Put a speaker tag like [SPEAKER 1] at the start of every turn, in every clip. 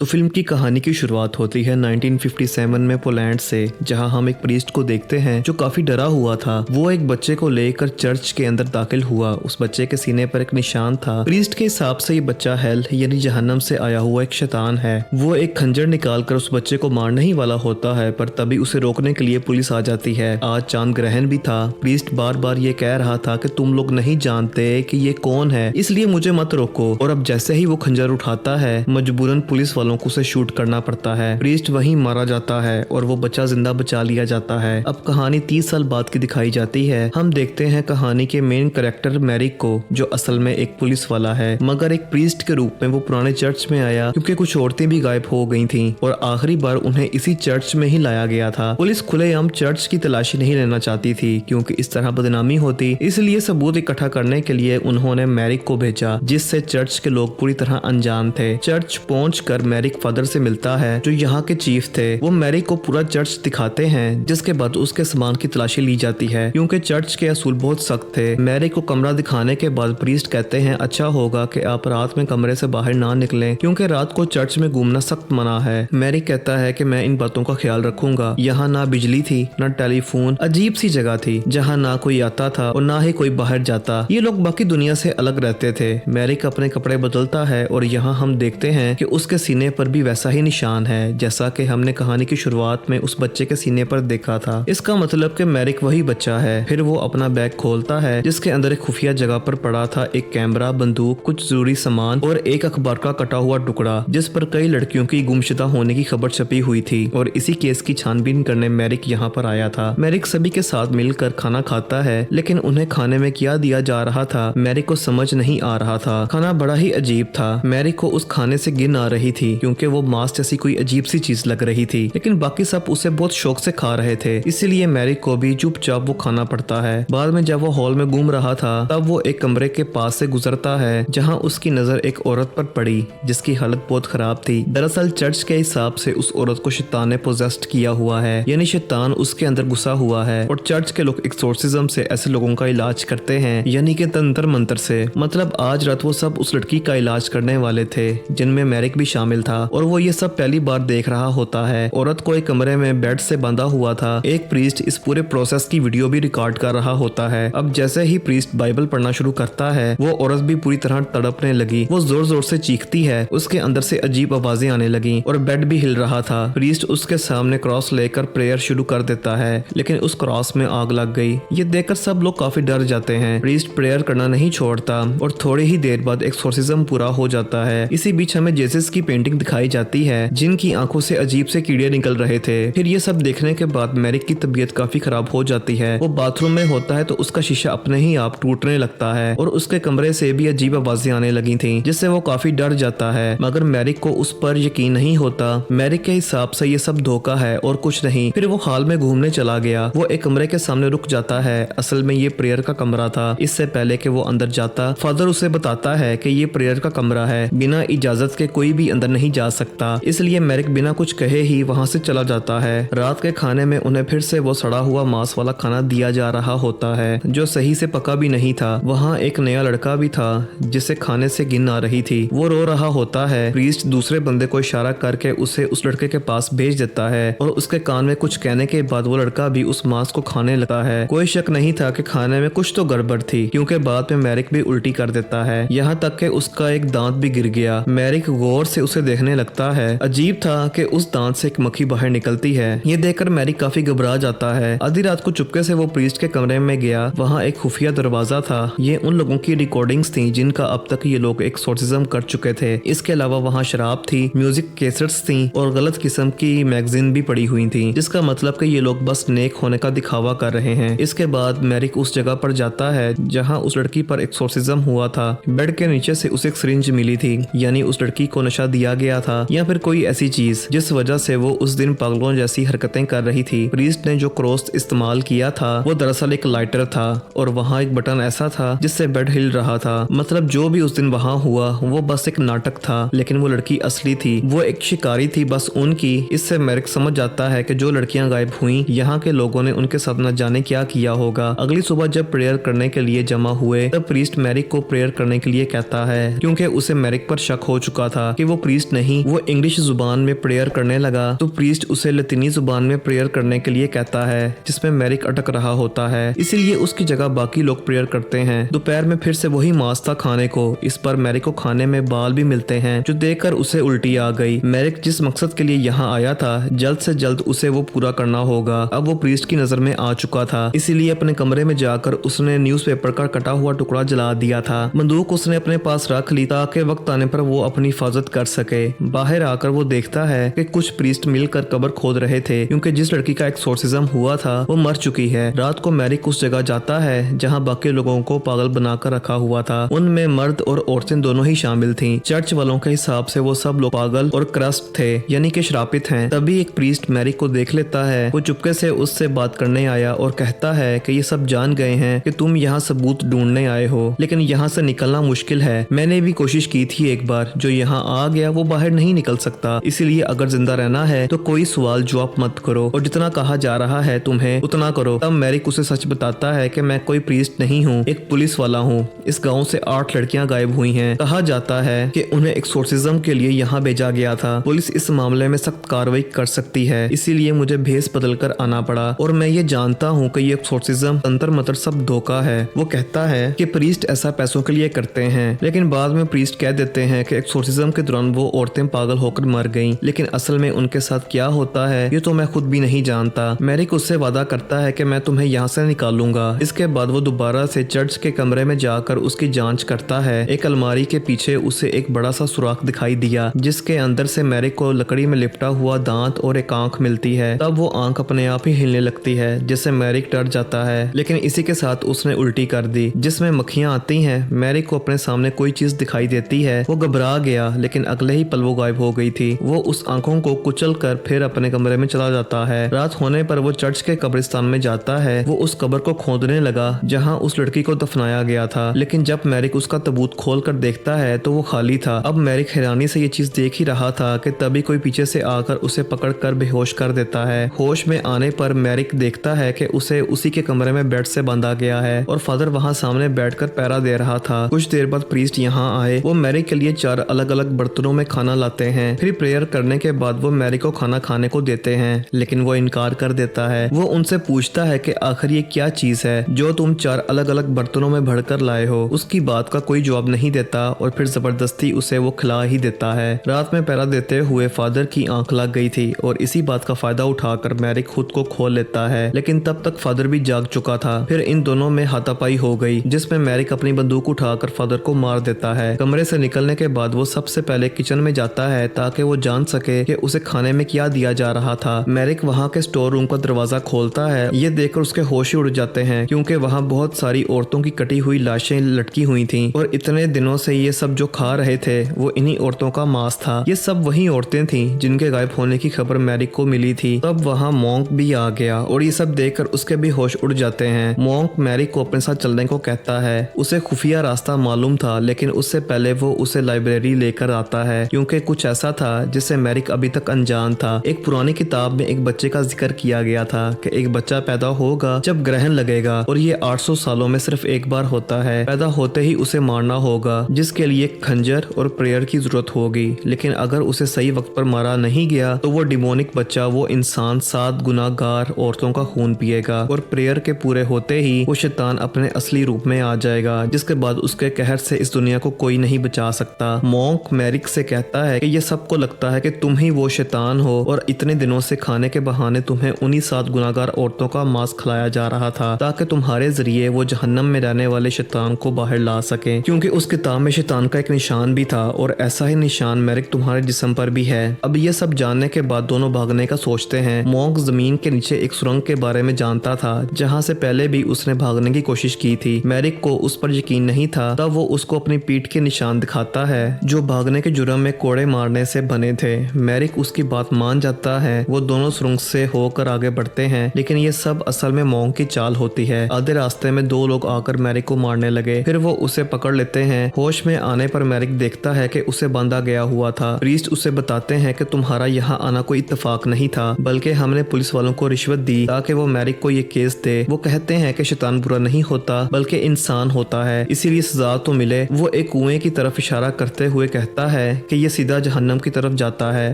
[SPEAKER 1] तो फिल्म की कहानी की शुरुआत होती है 1957 में पोलैंड से, जहां हम एक प्रीस्ट को देखते हैं जो काफी डरा हुआ था। वो एक बच्चे को लेकर चर्च के अंदर दाखिल हुआ। उस बच्चे के सीने पर एक निशान था। प्रीस्ट के हिसाब से ये बच्चा हेल यानी जहन्नम से आया हुआ एक शैतान है। वो एक खंजर निकालकर उस बच्चे को मारने ही वाला होता है, पर तभी उसे रोकने के लिए पुलिस आ जाती है। आज चांद ग्रहण भी था। प्रीस्ट बार बार ये कह रहा था कि तुम लोग नहीं जानते कि ये कौन है, इसलिए मुझे मत रोको। और अब जैसे ही वो खंजर उठाता है, मजबूरन पुलिस वालों को उसे शूट करना पड़ता है। प्रीस्ट वहीं मारा जाता है और वो बच्चा जिंदा बचा लिया जाता है। अब कहानी 30 साल बाद की दिखाई जाती है। हम देखते हैं कहानी के मेन कैरेक्टर मैरिक को, जो असल में एक पुलिस वाला है, मगर एक प्रीस्ट के रूप में वो पुराने चर्च में आया क्योंकि कुछ औरतें भी गायब हो गई थीं और आखिरी बार उन्हें इसी चर्च में ही लाया गया था। पुलिस खुलेआम चर्च की तलाशी नहीं लेना चाहती थी क्योंकि इस तरह बदनामी होती, इसलिए सबूत इकट्ठा करने के लिए उन्होंने मैरिक को भेजा, जिससे चर्च के लोग पूरी तरह अनजान थे। चर्च पहुंचकर मैरिक फादर से मिलता है जो यहाँ के चीफ थे। वो मैरिक को पूरा चर्च दिखाते हैं, जिसके बाद उसके सामान की तलाशी ली जाती है क्योंकि चर्च के असूल बहुत सख्त थे। मैरिक को कमरा दिखाने के बाद प्रीस्ट कहते हैं अच्छा होगा कि आप रात में कमरे से बाहर ना निकलें क्योंकि रात को चर्च में घूमना सख्त मना है। मैरिक कहता है कि मैं इन बातों का ख्याल रखूंगा। यहाँ ना बिजली थी ना टेलीफोन, अजीब सी जगह थी जहाँ ना कोई आता था और ना ही कोई बाहर जाता। ये लोग बाकी दुनिया से अलग रहते थे। मैरिक अपने कपड़े बदलता है और यहाँ हम देखते हैं कि उसके सीने पर भी वैसा ही निशान है जैसा कि हमने कहानी की शुरुआत में उस बच्चे के सीने पर देखा था। इसका मतलब कि मैरिक वही बच्चा है। फिर वो अपना बैग खोलता है जिसके अंदर एक खुफिया जगह पर पड़ा था एक कैमरा, बंदूक, कुछ जरूरी सामान और एक अखबार का कटा हुआ टुकड़ा जिस पर कई लड़कियों की गुमशुदा होने की खबर छपी हुई थी। और इसी केस की छानबीन करने मैरिक यहाँ पर आया था। मैरिक सभी के साथ मिलकर खाना खाता है, लेकिन उन्हें खाने में क्या दिया जा रहा था मैरिक को समझ नहीं आ रहा था। खाना बड़ा ही अजीब था। मैरिक को उस खाने से घिन आ रही थी क्योंकि वो मांस जैसी कोई अजीब सी चीज लग रही थी, लेकिन बाकी सब उसे बहुत शौक से खा रहे थे, इसीलिए मैरिक को भी चुपचाप वो खाना पड़ता है। बाद में जब वो हॉल में घूम रहा था तब वो एक कमरे के पास से गुजरता है जहां उसकी नजर एक औरत पर पड़ी जिसकी हालत बहुत खराब थी। दरअसल चर्च के हिसाब से उस औरत को शैतान ने पोजेस्ड किया हुआ है, यानी शैतान उसके अंदर घुसा हुआ है। और चर्च के लोग एक्सोर्सिज्म से ऐसे लोगों का इलाज करते हैं, यानी कि तंत्र मंत्र से। मतलब आज रात वो सब उस लड़की का इलाज करने वाले थे जिनमें मैरिक भी शामिल था और वो ये सब पहली बार देख रहा होता है। औरत को एक कमरे में बेड से बंधा हुआ था। एक प्रीस्ट इस पूरे प्रोसेस की वीडियो भी रिकॉर्ड कर रहा होता है। अब जैसे ही प्रीस्ट बाइबल पढ़ना शुरू करता है, वो औरत भी पूरी तरह तड़पने लगी। वो जोर जोर से चीखती है, उसके अंदर से अजीब आवाजें आने लगी और बेड भी हिल रहा था। प्रीस्ट उसके सामने क्रॉस लेकर प्रेयर शुरू कर देता है, लेकिन उस क्रॉस में आग लग गई। ये देखकर सब लोग काफी डर जाते हैं। प्रीस्ट प्रेयर करना नहीं छोड़ता और थोड़ी ही देर बाद एक्सोर्सिज्म पूरा हो जाता है। इसी बीच हमें जेसस की पेंटिंग दिखाई जाती है जिनकी आंखों से अजीब से कीड़े निकल रहे थे। फिर ये सब देखने के बाद मैरिक की तबीयत काफी खराब हो जाती है। वो बाथरूम में होता है तो उसका शीशा अपने ही आप टूटने लगता है और उसके कमरे से भी अजीब आवाजें आने लगी थीं, जिससे वो काफी डर जाता है। मगर मैरिक को उस पर यकीन नहीं होता। मैरिक के हिसाब से ये सब धोखा है और कुछ नहीं। फिर वो हॉल में घूमने चला गया। वो एक कमरे के सामने रुक जाता है। असल में ये प्रेयर का कमरा था। इससे पहले कि वो अंदर जाता, फादर उसे बताता है कि ये प्रेयर का कमरा है, बिना इजाजत के कोई भी अंदर नहीं जा सकता। इसलिए मैरिक बिना कुछ कहे ही वहां से चला जाता है। रात के खाने में उन्हें फिर से वो सड़ा हुआ मांस वाला खाना दिया जा रहा होता है जो सही से पका भी नहीं था। वहाँ एक नया लड़का भी था जिसे खाने से घिन आ रही थी। वो रो रहा होता है। प्रीस्ट दूसरे बंदे को इशारा करके उसे उस लड़के के पास भेज देता है और उसके कान में कुछ कहने के बाद वो लड़का भी उस मांस को खाने लगता है। कोई शक नहीं था कि खाने में कुछ तो गड़बड़ थी क्योंकि बाद में मैरिक भी उल्टी कर देता है, यहाँ तक कि उसका एक दांत भी गिर गया। मैरिक गौर से उसे देखने लगता है। अजीब था कि उस दांत से एक मक्खी बाहर निकलती है। ये देखकर मैरिक काफी घबरा जाता है। आधी रात को चुपके से वो प्रीस्ट के कमरे में गया। वहाँ एक खुफिया दरवाजा था। ये उन लोगों की रिकॉर्डिंग्स थी जिनका अब तक ये लोग एक्सोर्सिज्म कर चुके थे। इसके अलावा वहाँ शराब थी, म्यूजिक कैसेट्स थी और गलत किस्म की मैगजीन भी पड़ी हुई थी, जिसका मतलब कि ये लोग बस नेक होने का दिखावा कर रहे हैं। इसके बाद मैरिक उस जगह पर जाता है जहाँ उस लड़की पर एक्सोर्सिज्म हुआ था। बेड के नीचे से उसे एक सिरिंज मिली थी, यानी उस लड़की को नशा दिया गया था या फिर कोई ऐसी चीज जिस वजह से वो उस दिन पागलों जैसी हरकतें कर रही थी। प्रीस्ट ने जो क्रॉस इस्तेमाल किया था वो दरअसल एक लाइटर था और वहाँ एक बटन ऐसा था जिससे बेड हिल रहा था। मतलब जो भी उस दिन वहाँ हुआ वो बस एक नाटक था, लेकिन वो लड़की असली थी। वो एक शिकारी थी बस उनकी। इससे मैरिक समझ जाता है कि जो लड़कियां गायब हुई, यहाँ के लोगों ने उनके साथ न जाने क्या किया होगा। अगली सुबह जब प्रेयर करने के लिए जमा हुए तब प्रीस्ट मैरिक को प्रेयर करने के लिए कहता है क्योंकि उसे मैरिक पर शक हो चुका था कि वो प्रीस्ट प्रीस्ट नहीं, वो इंग्लिश जुबान में प्रेयर करने लगा तो प्रीस्ट उसे लतीनी जुबान में प्रेयर करने के लिए कहता है, जिसमें मैरिक अटक रहा होता है। इसीलिए उसकी जगह बाकी लोग प्रेयर करते हैं। दोपहर में फिर से वही मांस था खाने को। इस पर मैरिक को खाने में बाल भी मिलते हैं, जो देखकर उसे उल्टी आ गई। मैरिक जिस मकसद के लिए यहाँ आया था, जल्द से जल्द उसे वो पूरा करना होगा। अब वो प्रीस्ट की नजर में आ चुका था, इसीलिए अपने कमरे में जाकर उसने न्यूज़पेपर का कटा हुआ टुकड़ा जला दिया था। बंदूक उसने अपने पास रख ली ताकि वक्त आने पर वो अपनी हिफाजत कर सके। बाहर आकर वो देखता है कि कुछ प्रीस्ट मिलकर कब्र खोद रहे थे, क्योंकि जिस लड़की का एक्सोर्सिज्म हुआ था वो मर चुकी है। रात को मैरिक उस जगह जाता है जहाँ बाकी लोगों को पागल बनाकर रखा हुआ था। उनमें मर्द और औरतें दोनों ही शामिल थीं। चर्च वालों के हिसाब से वो सब लोग पागल और क्रस्ट थे, यानी कि श्रापित हैं। तभी एक प्रीस्ट मैरिक को देख लेता है। वो चुपके से उससे बात करने आया और कहता है कि ये सब जान गए हैं कि तुम यहाँ सबूत ढूंढने आए हो, लेकिन यहाँ से निकलना मुश्किल है। मैंने भी कोशिश की थी एक बार, जो यहाँ आ गया वो बाहर नहीं निकल सकता। इसीलिए अगर जिंदा रहना है तो कोई सवाल जवाब मत करो और जितना कहा जा रहा है तुम्हें उतना करो। तब मैरिक उसे सच बताता है कि मैं कोई प्रीस्ट नहीं हूँ, एक पुलिस वाला हूँ। इस गाँव से 8 लड़कियां गायब हुई हैं। कहा जाता है कि उन्हें एक्सोर्सिज्म के लिए यहाँ भेजा गया था। पुलिस इस मामले में सख्त कार्रवाई कर सकती है, इसीलिए मुझे भेस बदल कर आना पड़ा और मैं ये जानता हूँ कि ये एक्सोर्सिज्म तंत्र मंत्र सब धोखा है। वो कहता है कि प्रीस्ट ऐसा पैसों के लिए करते हैं, लेकिन बाद में प्रीस्ट कह देते हैं कि एक्सोर्सिज्म के दौरान वो औरतें पागल होकर मर गईं, लेकिन असल में उनके साथ क्या होता है ये तो मैं खुद भी नहीं जानता। मैरिक उससे वादा करता है कि मैं तुम्हें यहाँ से निकालूंगा। इसके बाद वो दोबारा से चर्च के कमरे में जाकर उसकी जांच करता है। एक अलमारी के पीछे उसे एक बड़ा सा सुराख दिखाई दिया, जिसके अंदर से मैरिक को लकड़ी में लिपटा हुआ दांत और एक आंख मिलती है। तब वो आंख अपने आप ही हिलने लगती है, जिससे मैरिक डर जाता है, लेकिन इसी के साथ उसने उल्टी कर दी, जिसमें मक्खियां आती हैं। मैरिक को अपने सामने कोई चीज दिखाई देती है। वो घबरा गया, लेकिन अगले ही पल वो गायब हो गई थी। वो उस आंखों को कुचल कर फिर अपने कमरे में चला जाता है। रात होने पर वो चर्च के कब्रिस्तान में जाता है। वो उस कब्र को खोदने लगा जहाँ उस लड़की को दफनाया गया था, लेकिन जब मैरिक उसका तबूत खोल कर देखता है तो वो खाली था। अब मैरिक हैरानी से ये चीज देख ही रहा था कि तभी कोई पीछे से आकर उसे पकड़ कर बेहोश कर देता है। होश में आने पर मैरिक देखता है कि उसे उसी के कमरे में बेड से बांधा गया है और फादर वहाँ सामने बैठकर पहरा दे रहा था। कुछ देर बाद प्रीस्ट यहाँ आए। वो मैरिक के लिए 4 अलग अलग बर्तनों में खाना लाते हैं। फिर प्रेयर करने के बाद वो मैरिक को खाना खाने को देते हैं, लेकिन वो इनकार कर देता है। वो उनसे पूछता है कि आखिर ये क्या चीज है जो तुम 4 अलग अलग बर्तनों में भरकर लाए हो। उसकी बात का कोई जवाब नहीं देता और फिर जबरदस्ती उसे वो खिला ही देता है। रात में पहरा देते हुए फादर की आंख लग गई थी और इसी बात का फायदा उठाकर मैरिक खुद को खोल लेता है, लेकिन तब तक फादर भी जाग चुका था। फिर इन दोनों में हाथापाई हो गई, जिसमें मैरिक अपनी बंदूक उठाकर फादर को मार देता है। कमरे से निकलने के बाद वो सबसे पहले किचन में जाता है ताकि वो जान सके कि उसे खाने में क्या दिया जा रहा था। मैरिक वहाँ के स्टोर रूम का दरवाजा खोलता है। ये देखकर उसके होश ही उड़ जाते हैं, क्योंकि वहाँ बहुत सारी औरतों की कटी हुई लाशें लटकी हुई थीं और इतने दिनों से ये सब जो खा रहे थे वो इन्हीं औरतों का मांस था। ये सब वही औरतें थीं जिनके गायब होने की खबर मैरिक को मिली थी। तब वहाँ मॉन्क भी आ गया और ये सब देखकर उसके भी होश उड़ जाते हैं। मॉन्क मैरिक को अपने साथ चलने को कहता है। उसे खुफिया रास्ता मालूम था, लेकिन उससे पहले वो उसे लाइब्रेरी लेकर आता है, क्योंकि कुछ ऐसा था जिससे मैरिक अभी तक अनजान था। एक पुरानी किताब में एक बच्चे का जिक्र किया गया था कि एक बच्चा पैदा होगा जब ग्रहण लगेगा और ये 800 सालों में सिर्फ एक बार होता है। पैदा होते ही उसे मारना होगा, जिसके लिए खंजर और प्रेयर की जरूरत होगी। लेकिन अगर उसे सही वक्त पर मारा नहीं गया तो वो डिमोनिक बच्चा, वो इंसान 7 गुनाहगार औरतों का खून पिएगा और प्रेयर के पूरे होते ही वो शैतान अपने असली रूप में आ जाएगा, जिसके बाद उसके कहर से इस दुनिया को कोई नहीं बचा सकता। मॉन्क मैरिक से कहता है कि ये सबको लगता है कि तुम ही वो शैतान हो और इतने दिनों से खाने के बहाने तुम्हें उन्हीं 7 गुनाहगार औरतों का मांस खिलाया जा रहा था, ताकि तुम्हारे जरिए वो जहन्नम में रहने वाले शैतान को बाहर ला सके, क्योंकि उस किताब में शैतान का एक निशान भी था और ऐसा ही निशान मैरिक तुम्हारे जिस्म पर भी है। अब ये सब जानने के बाद दोनों भागने का सोचते हैं। मॉन्क जमीन के नीचे एक सुरंग के बारे में जानता था, जहाँ से पहले भी उसने भागने की कोशिश की थी। मैरिक को उस पर यकीन नहीं था। तब वो उसको अपनी पीठ के निशान दिखाता है, जो भागने के जुर्म में कोड़े मारने से बने थे। मैरिक उसकी बात मान जाता है। वो दोनों सुरंग से होकर आगे बढ़ते हैं, लेकिन ये सब असल में मॉन्क की चाल होती है। आधे रास्ते में 2 लोग आकर मैरिक को मारने लगे, फिर वो उसे पकड़ लेते हैं। होश में आने पर मैरिक देखता है कि उसे बांधा गया हुआ था। प्रीस्ट उसे बताते हैं कि तुम्हारा यहाँ आना कोई इत्तेफाक नहीं था, बल्कि हमने पुलिस वालों को रिश्वत दी ताकि वो मैरिक को ये केस दे। वो कहते हैं कि शैतान बुरा नहीं होता बल्कि इंसान होता है, इसीलिए सजा तो मिले। वो एक कुएं की तरफ इशारा करते हुए कहता है कि ये सीधा जहन्नम की तरफ जाता है।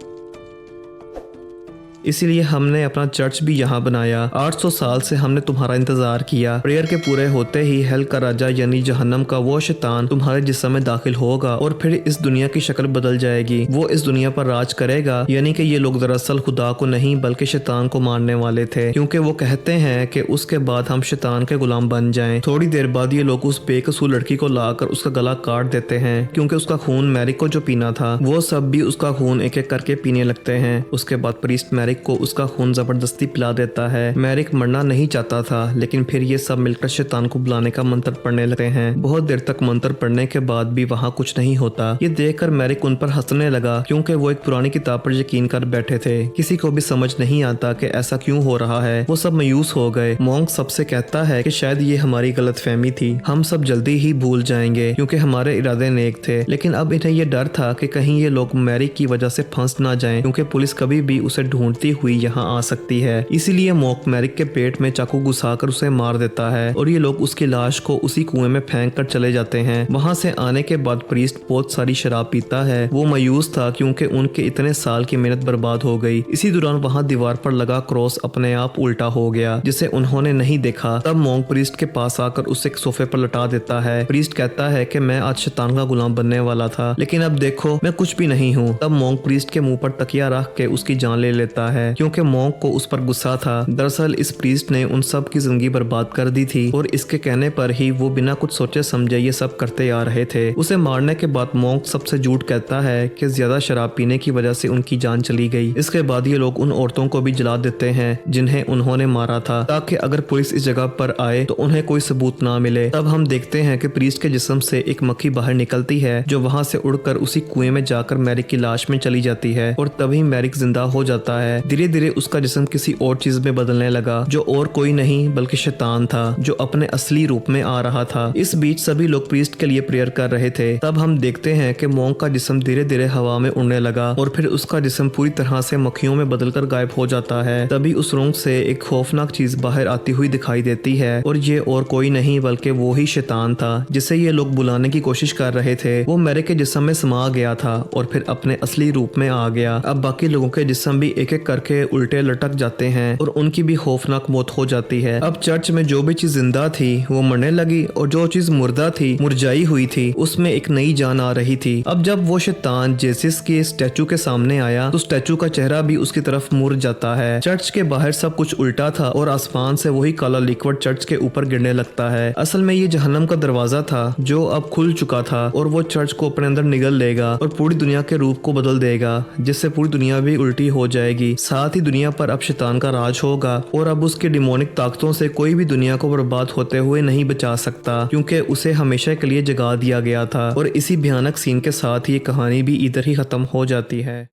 [SPEAKER 1] इसीलिए हमने अपना चर्च भी यहाँ बनाया। 800 साल से हमने तुम्हारा इंतजार किया। प्रेयर के पूरे होते ही हेल का राजा यानी जहन्नम का वो शैतान तुम्हारे जिस्म में दाखिल होगा और फिर इस दुनिया की शक्ल बदल जाएगी। वो इस दुनिया पर राज करेगा। यानी कि ये लोग दरअसल खुदा को नहीं बल्कि शैतान को मानने वाले थे, क्योंकि वो कहते हैं कि उसके बाद हम शैतान के गुलाम बन जाएं। थोड़ी देर बाद ये लोग उस बेकसूर लड़की को लाकर उसका गला काट देते हैं, क्योंकि उसका खून मैरिक को जो पीना था वो सब भी उसका खून एक एक करके पीने लगते हैं। उसके बाद प्रीस्ट मैरिक को उसका खून जबरदस्ती पिला देता है। मैरिक मरना नहीं चाहता था, लेकिन फिर ये सब मिलकर शैतान को बुलाने का मंत्र पढ़ने लगते हैं। बहुत देर तक मंत्र पढ़ने के बाद भी वहाँ कुछ नहीं होता। ये देखकर मैरिक उन पर हंसने लगा, क्योंकि वो एक पुरानी किताब पर यकीन कर बैठे थे। किसी को भी समझ नहीं आता कि ऐसा क्यों हो रहा है। वो सब मायूस हो गए। मॉन्क सबसे कहता है कि शायद ये हमारी गलतफहमी थी, हम सब जल्दी ही भूल जाएंगे, क्योंकि हमारे इरादे नेक थे। लेकिन अब इन्हें ये डर था कि कहीं ये लोग मैरिक की वजह से फंस ना जाएं, क्योंकि पुलिस कभी भी उसे ढूंढती हुई यहाँ आ सकती है। इसीलिए मॉन्क मैरिक के पेट में चाकू घुसाकर उसे मार देता है और ये लोग उसकी लाश को उसी कुएं में फेंक कर चले जाते हैं। वहां से आने के बाद प्रीस्ट बहुत सारी शराब पीता है। वो मायूस था, क्योंकि उनके इतने साल की मेहनत बर्बाद हो गई। इसी दौरान वहां दीवार पर लगा क्रॉस अपने आप उल्टा हो गया, जिसे उन्होंने नहीं देखा। तब मॉन्क प्रीस्ट के पास आकर उसे एक सोफे पर लटा देता है। प्रीस्ट कहता है कि मैं आज शैतान का गुलाम बनने वाला था, लेकिन अब देखो मैं कुछ भी नहीं हूँ। तब मॉन्क प्रीस्ट के मुंह पर तकिया रख के उसकी जान ले लेता है, क्योंकि मॉन्क को उस पर गुस्सा था। दरअसल इस प्रीस्ट ने उन सब की जिंदगी बर्बाद कर दी थी और इसके कहने पर ही वो बिना कुछ सोचे समझे ये सब करते आ रहे थे। उसे मारने के बाद मॉन्क सबसे झूठ कहता है कि ज्यादा शराब पीने की वजह से उनकी जान चली गई। इसके बाद ये लोग उन औरतों को भी जला देते हैं जिन्हें उन्होंने मारा था, ताकि अगर पुलिस इस जगह पर आए तो उन्हें कोई सबूत ना मिले। तब हम देखते हैं कि प्रीस्ट के जिस्म से एक मक्खी बाहर निकलती है, जो वहां से उड़कर उसी कुएं में जाकर मैरिक की लाश में चली जाती है और तभी मैरिक जिंदा हो जाता है। धीरे धीरे उसका जिस्म किसी और चीज में बदलने लगा, जो और कोई नहीं बल्कि शैतान था, जो अपने असली रूप में आ रहा था। इस बीच सभी लोग प्रीस्ट के लिए प्रेयर कर रहे थे। तब हम देखते हैं कि मॉन्क का जिस्म धीरे धीरे हवा में उड़ने लगा और फिर उसका जिस्म पूरी तरह से मक्खियों में बदलकर गायब हो जाता है। तभी उस रूम से एक खौफनाक चीज बाहर आती हुई दिखाई देती है और ये और कोई नहीं बल्कि वो ही शैतान था, जिसे ये लोग बुलाने की कोशिश कर रहे थे। वो मैरिक के जिस्म में समा गया था और फिर अपने असली रूप में आ गया। अब बाकी लोगों के जिस्म भी एक एक करके उल्टे लटक जाते हैं और उनकी भी खौफनाक मौत हो जाती है। अब चर्च में जो भी चीज जिंदा थी वो मरने लगी और जो चीज मुर्दा थी, मुरझाई हुई थी, उसमें एक नई जान आ रही थी। अब जब वो शैतान जेसिस के स्टैचू के सामने आया तो स्टैचू का चेहरा भी उसकी तरफ मुड़ जाता है। चर्च के बाहर सब कुछ उल्टा था और आसमान से वही काला लिक्विड चर्च के ऊपर गिरने लगता है। असल में ये जहन्नम का दरवाजा था जो अब खुल चुका था और वो चर्च को अपने अंदर निगल लेगा और पूरी दुनिया के रूप को बदल देगा, जिससे पूरी दुनिया भी उल्टी हो जाएगी। साथ ही दुनिया पर अब शैतान का राज होगा और अब उसकी डिमोनिक ताकतों से कोई भी दुनिया को बर्बाद होते हुए नहीं बचा सकता, क्योंकि उसे हमेशा के लिए जगा दिया गया था। और इसी भयानक सीन के साथ ये कहानी भी इधर ही खत्म हो जाती है।